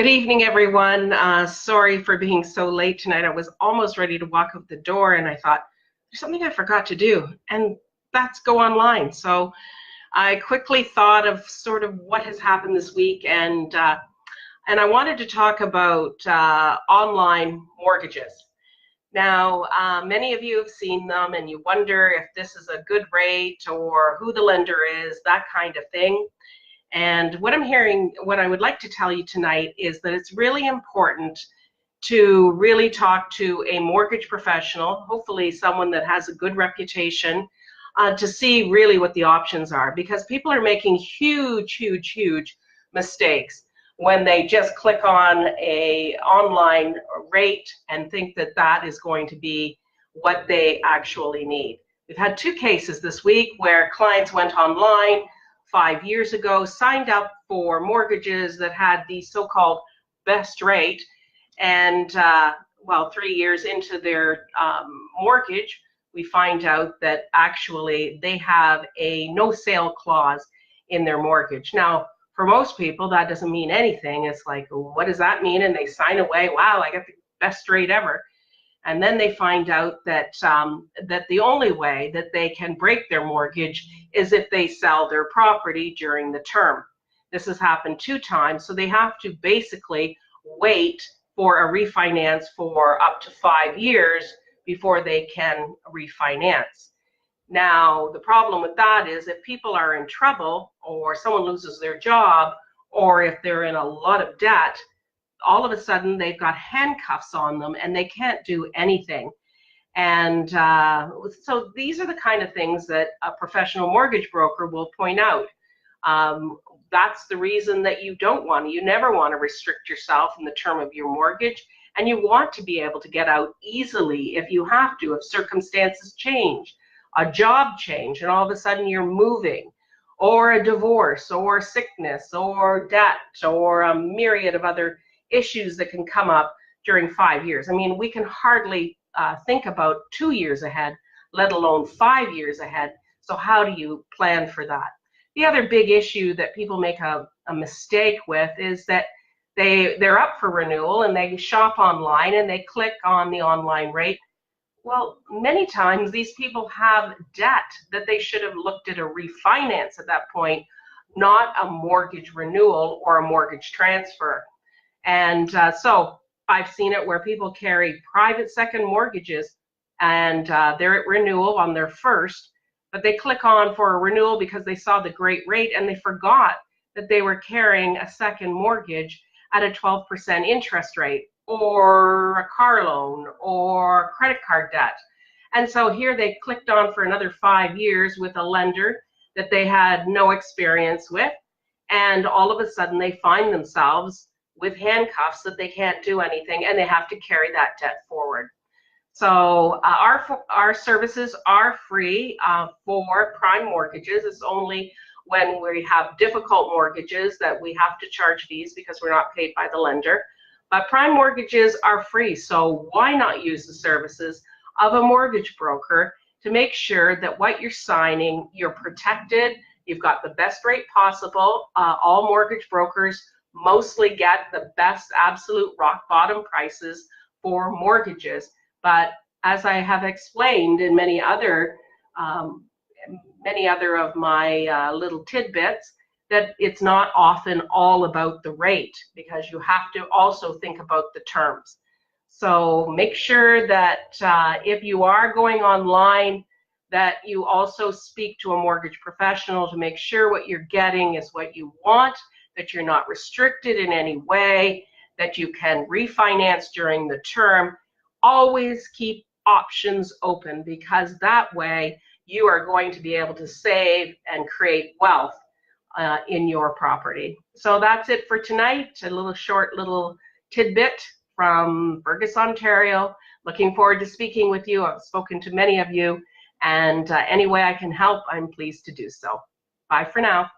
Good evening, everyone. Sorry for being so late tonight. I was almost ready to walk out the door and I thought, there's something I forgot to do, and that's go online. So I quickly thought of sort of what has happened this week, and I wanted to talk about online mortgages. Now, many of you have seen them and you wonder if this is a good rate or who the lender is, that kind of thing. And what I'm hearing, what I would like to tell you tonight is that it's really important to really talk to a mortgage professional, hopefully someone that has a good reputation, to see really what the options are, because people are making huge mistakes when they just click on a online rate and think that that is going to be what they actually need. We've had two cases this week where clients went online 5 years ago, signed up for mortgages that had the so-called best rate, and well, 3 years into their mortgage, we find out that actually they have a no sale clause in their mortgage. Now, for most people, that doesn't mean anything. It's like, what does that mean? And they sign away, wow, I got the best rate ever. And then they find out that that the only way that they can break their mortgage is if they sell their property during the term. This has happened 2 times, so they have to basically wait for a refinance for up to 5 years before they can refinance. Now, the problem with that is if people are in trouble, or someone loses their job, or if they're in a lot of debt, all of a sudden they've got handcuffs on them and they can't do anything. And so these are the kind of things that a professional mortgage broker will point out. That's the reason that you never want to restrict yourself in the term of your mortgage, and you want to be able to get out easily if you have to, if circumstances change, a job change, and all of a sudden you're moving, or a divorce, or sickness, or debt, or a myriad of other issues that can come up during 5 years. I mean, we can hardly think about 2 years ahead, let alone 5 years ahead. So how do you plan for that? The other big issue that people make a mistake with is that they're up for renewal and they shop online and they click on the online rate. Well, many times these people have debt that they should have looked at a refinance at that point, not a mortgage renewal or a mortgage transfer. And so I've seen it where people carry private second mortgages and they're at renewal on their first, but they click on for a renewal because they saw the great rate and they forgot that they were carrying a second mortgage at a 12% interest rate, or a car loan, or credit card debt. And so here they clicked on for another 5 years with a lender that they had no experience with, and all of a sudden they find themselves with handcuffs that they can't do anything, and they have to carry that debt forward. So our services are free for prime mortgages. It's only when we have difficult mortgages that we have to charge fees because we're not paid by the lender. But prime mortgages are free, so why not use the services of a mortgage broker to make sure that what you're signing, you're protected, you've got the best rate possible. All mortgage brokers mostly get the best absolute rock bottom prices for mortgages. But as I have explained in many other of my little tidbits, that it's not often all about the rate, because you have to also think about the terms. So make sure that if you are going online, that you also speak to a mortgage professional to make sure what you're getting is what you want, that you're not restricted in any way, that you can refinance during the term. Always keep options open, because that way you are going to be able to save and create wealth in your property. So that's it for tonight. A short little tidbit from Fergus, Ontario. Looking forward to speaking with you. I've spoken to many of you, and any way I can help, I'm pleased to do so. Bye for now.